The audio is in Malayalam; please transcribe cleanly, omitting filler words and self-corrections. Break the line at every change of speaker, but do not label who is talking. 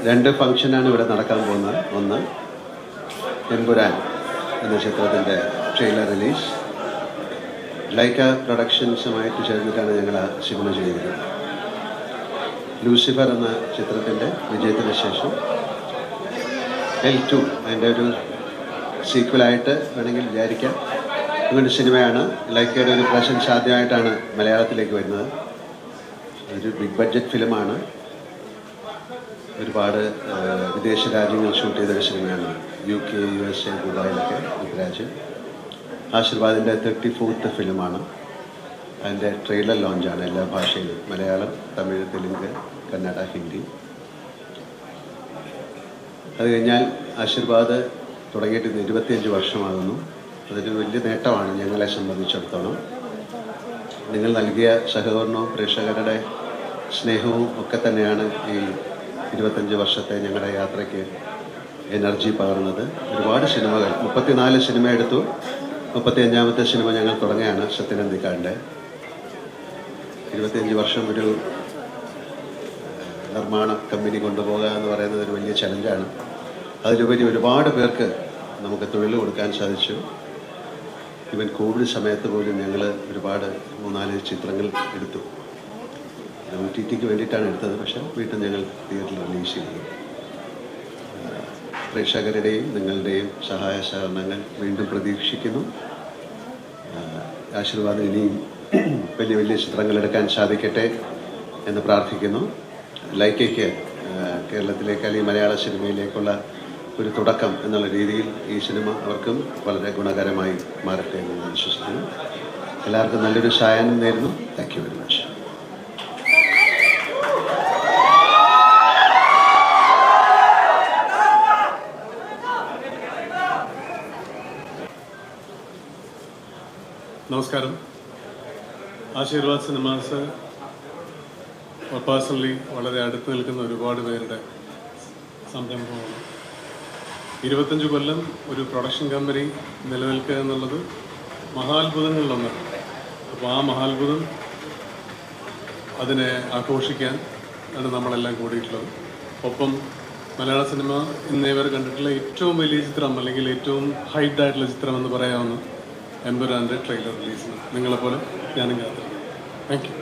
രണ്ട് ഫംഗ്ഷനാണ് ഇവിടെ നടക്കാൻ പോകുന്നത്. ഒന്ന് എമ്പുരാൻ എന്ന ചിത്രത്തിൻ്റെ ട്രെയിലർ റിലീസ്. ലൈക്ക പ്രൊഡക്ഷൻസുമായിട്ട് ചേർന്നിട്ടാണ് ഞങ്ങൾ ആ സിനിമ ചെയ്തത്. ലൂസിഫർ എന്ന ചിത്രത്തിൻ്റെ വിജയത്തിന് ശേഷം L2 അതിൻ്റെ ഒരു സീക്വലായിട്ട് വേണമെങ്കിൽ വിചാരിക്കാം. അങ്ങനൊരു സിനിമയാണ്. ലൈക്കയുടെ ഒരു പ്രസൻസ് ആദ്യമായിട്ടാണ് മലയാളത്തിലേക്ക് വരുന്നത്. ഒരു ബിഗ് ബഡ്ജറ്റ് ഫിലിമാണ്. ഒരുപാട് വിദേശ രാജ്യങ്ങൾ ഷൂട്ട് ചെയ്തൊരു സിനിമയാണ്. UK, USA, ദുബായിലൊക്കെ രാജ്യം. ആശീർവാദിൻ്റെ 34th ഫിലിമാണ്. അതിൻ്റെ ട്രെയിലർ ലോഞ്ചാണ് എല്ലാ ഭാഷയിലും: മലയാളം, തമിഴ്, തെലുങ്ക്, കന്നഡ, ഹിന്ദി. അത് കഴിഞ്ഞാൽ ആശീർവാദ് തുടങ്ങിയിട്ട് 25 വർഷമാകുന്നു. അതൊരു വലിയ നേട്ടമാണ് ഞങ്ങളെ സംബന്ധിച്ചിടത്തോളം. നിങ്ങൾ നൽകിയ സഹകരണവും പ്രേക്ഷകരുടെ സ്നേഹവും ഒക്കെ തന്നെയാണ് ഈ 25 വർഷത്തെ ഞങ്ങളുടെ യാത്രയ്ക്ക് എനർജി പകർന്നത്. ഒരുപാട് സിനിമകൾ, 34 സിനിമ എടുത്തു. 35ാമത്തെ സിനിമ ഞങ്ങൾ തുടങ്ങുകയാണ് സത്യനന്ദിക്കാടിൻ്റെ. 25 വർഷം ഒരു നിർമ്മാണ കമ്പനി കൊണ്ടുപോകുക എന്ന് പറയുന്നത് ഒരു വലിയ ചലഞ്ചാണ്. അതിലുപരി ഒരുപാട് പേർക്ക് നമുക്ക് തൊഴിൽ കൊടുക്കാൻ സാധിച്ചു. ഈവൻ കോവിഡ് സമയത്ത് പോലും ഞങ്ങൾ ഒരുപാട് 3-4 ചിത്രങ്ങൾ എടുത്തു. OTTക്ക് വേണ്ടിയിട്ടാണ് എടുത്തത്, പക്ഷേ വീട്ടിൽ ഞങ്ങൾ തിയേറ്ററിൽ റിലീസ് ചെയ്തു. പ്രേക്ഷകരുടെയും നിങ്ങളുടെയും സഹായ സഹകരണങ്ങൾ വീണ്ടും പ്രതീക്ഷിക്കുന്നു. ആശീർവാദം ഇനിയും വലിയ വലിയ ചിത്രങ്ങൾ എടുക്കാൻ സാധിക്കട്ടെ എന്ന് പ്രാർത്ഥിക്കുന്നു. ലൈക്കയ്ക്ക് കേരളത്തിലേക്ക് അല്ലെങ്കിൽ മലയാള സിനിമയിലേക്കുള്ള ഒരു തുടക്കം എന്നുള്ള രീതിയിൽ ഈ സിനിമ അവർക്കും വളരെ ഗുണകരമായി മാറട്ടെ എന്ന് ഞാൻ വിശ്വസിക്കുന്നു. എല്ലാവർക്കും നല്ലൊരു സായാഹ്നം നേരുന്നു. Thank you very much.
നമസ്കാരം. ആശീർവാദ് സിനിമാസ് പേഴ്സണലി വളരെ അടുത്ത് നിൽക്കുന്ന ഒരുപാട് പേരുടെ സംരംഭമാണ്. 25 കൊല്ലം ഒരു പ്രൊഡക്ഷൻ കമ്പനി നിലനിൽക്കുക എന്നുള്ളത് മഹാത്ഭുതങ്ങളിലൊന്നാണ്. അപ്പോൾ ആ മഹാത്ഭുതം അതിനെ ആഘോഷിക്കാൻ ആണ് നമ്മളെല്ലാം കൂടിയിട്ടുള്ളത്. ഒപ്പം മലയാള സിനിമ ഇന്നേവരെ കണ്ടിട്ടുള്ള ഏറ്റവും വലിയ ചിത്രം, അല്ലെങ്കിൽ ഏറ്റവും ഹൈറ്റ് ആയിട്ടുള്ള ചിത്രം എന്ന് പറയാവുന്ന എമ്പുരാൻ്റെ ട്രെയിലർ റിലീസിന് നിങ്ങളെപ്പോലെ ഞാനും കാത്തിരിക്കുന്നു. Thank you.